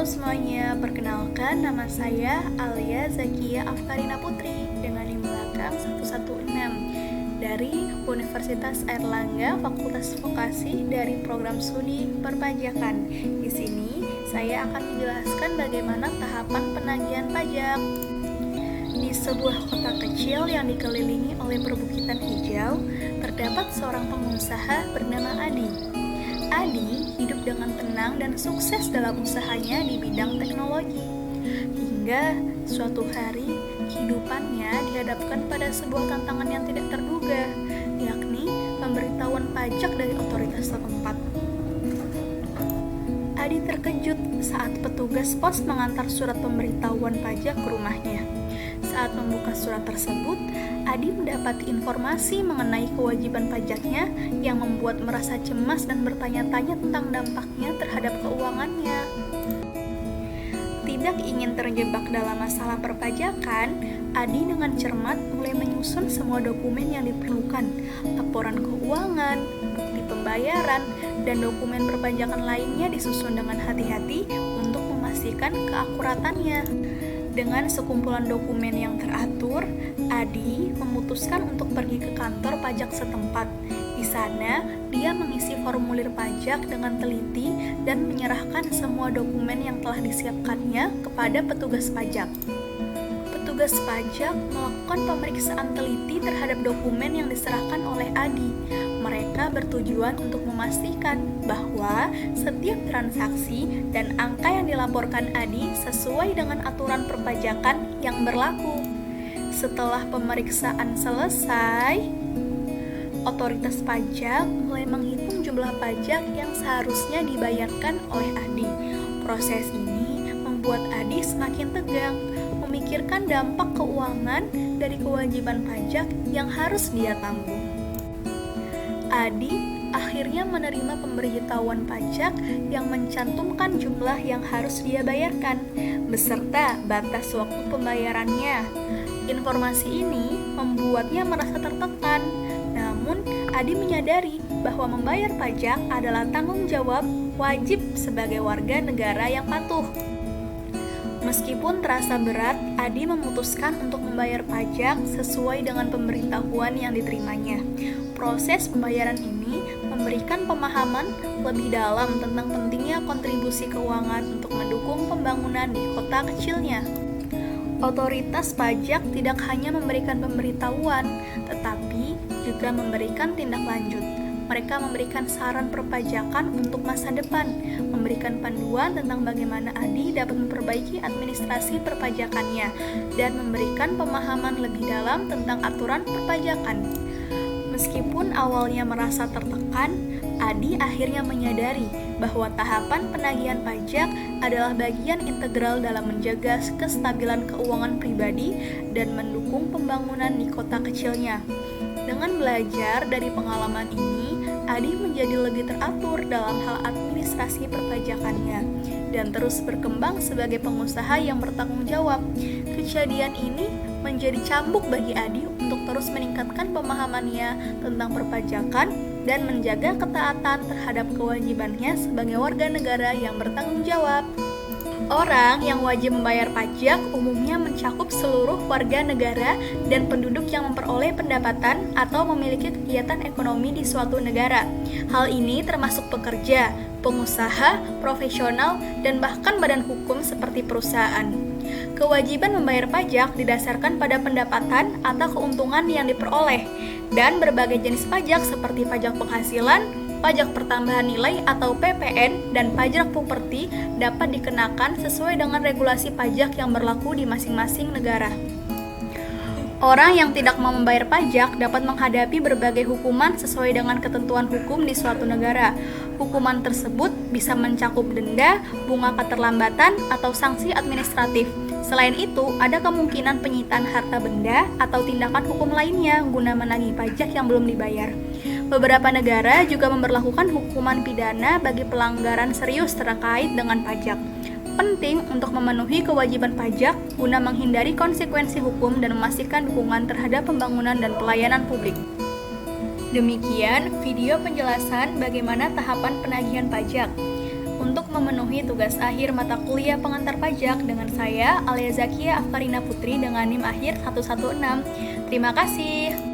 Halo semuanya, perkenalkan nama saya Alia Zakia Afkarina Putri dengan NIM belakang 116 dari Universitas Airlangga Fakultas Vokasi dari Program Studi Perpajakan. Di sini saya akan menjelaskan bagaimana tahapan penagihan pajak. Di sebuah kota kecil yang dikelilingi oleh perbukitan hijau, terdapat seorang pengusaha bernama Adi. Adi hidup dengan tenang dan sukses dalam usahanya di bidang teknologi. Hingga suatu hari, kehidupannya dihadapkan pada sebuah tantangan yang tidak terduga, yakni pemberitahuan pajak dari otoritas setempat. Adi terkejut saat petugas pos mengantar surat pemberitahuan pajak ke rumahnya. Saat membuka surat tersebut, Adi mendapati informasi mengenai kewajiban pajaknya yang membuat merasa cemas dan bertanya-tanya tentang dampaknya terhadap keuangannya. Tidak ingin terjebak dalam masalah perpajakan, Adi dengan cermat mulai menyusun semua dokumen yang diperlukan, laporan keuangan, bukti pembayaran, dan dokumen perpajakan lainnya disusun dengan hati-hati untuk memastikan keakuratannya. Dengan sekumpulan dokumen yang teratur, Adi memutuskan untuk pergi ke kantor pajak setempat. Di sana, dia mengisi formulir pajak dengan teliti dan menyerahkan semua dokumen yang telah disiapkannya kepada petugas pajak. Petugas pajak melakukan pemeriksaan teliti terhadap dokumen yang diserahkan oleh Adi. Mereka bertujuan untuk memastikan bahwa setiap transaksi dan angka yang dilaporkan Adi sesuai dengan aturan perpajakan yang berlaku. Setelah pemeriksaan selesai, otoritas pajak mulai menghitung jumlah pajak yang seharusnya dibayarkan oleh Adi. Proses ini membuat Adi semakin tegang, memikirkan dampak keuangan dari kewajiban pajak yang harus dia tanggung. Adi akhirnya menerima pemberitahuan pajak yang mencantumkan jumlah yang harus dia bayarkan, beserta batas waktu pembayarannya. Informasi ini membuatnya merasa tertekan, namun Adi menyadari bahwa membayar pajak adalah tanggung jawab wajib sebagai warga negara yang patuh. Meskipun terasa berat, Adi memutuskan untuk membayar pajak sesuai dengan pemberitahuan yang diterimanya. Proses pembayaran ini memberikan pemahaman lebih dalam tentang pentingnya kontribusi keuangan untuk mendukung pembangunan di kota kecilnya. Otoritas pajak tidak hanya memberikan pemberitahuan, tetapi juga memberikan tindak lanjut. Mereka memberikan saran perpajakan untuk masa depan, memberikan panduan tentang bagaimana Adi dapat memperbaiki administrasi perpajakannya, dan memberikan pemahaman lebih dalam tentang aturan perpajakan. Meskipun awalnya merasa tertekan, Adi akhirnya menyadari bahwa tahapan penagihan pajak adalah bagian integral dalam menjaga kestabilan keuangan pribadi dan mendukung pembangunan di kota kecilnya. Dengan belajar dari pengalaman ini, Adi menjadi lebih teratur dalam hal administrasi perpajakannya dan terus berkembang sebagai pengusaha yang bertanggung jawab. Kejadian ini menjadi cambuk bagi Adi untuk terus meningkatkan pemahamannya tentang perpajakan dan menjaga ketaatan terhadap kewajibannya sebagai warga negara yang bertanggung jawab. Orang yang wajib membayar pajak umumnya mencakup seluruh warga negara dan penduduk yang memperoleh pendapatan atau memiliki kegiatan ekonomi di suatu negara. Hal ini termasuk pekerja, pengusaha, profesional, dan bahkan badan hukum seperti perusahaan. Kewajiban membayar pajak didasarkan pada pendapatan atau keuntungan yang diperoleh, dan berbagai jenis pajak seperti pajak penghasilan, pajak pertambahan nilai atau PPN, dan pajak properti dapat dikenakan sesuai dengan regulasi pajak yang berlaku di masing-masing negara. Orang yang tidak mau membayar pajak dapat menghadapi berbagai hukuman sesuai dengan ketentuan hukum di suatu negara. Hukuman tersebut bisa mencakup denda, bunga keterlambatan, atau sanksi administratif. Selain itu, ada kemungkinan penyitaan harta benda atau tindakan hukum lainnya guna menagih pajak yang belum dibayar. Beberapa negara juga memberlakukan hukuman pidana bagi pelanggaran serius terkait dengan pajak. Penting untuk memenuhi kewajiban pajak guna menghindari konsekuensi hukum dan memastikan dukungan terhadap pembangunan dan pelayanan publik. Demikian video penjelasan bagaimana tahapan penagihan pajak. untuk memenuhi tugas akhir mata kuliah pengantar pajak dengan saya, Alia Zakia Afkarina Putri dengan NIM akhir 116. Terima kasih.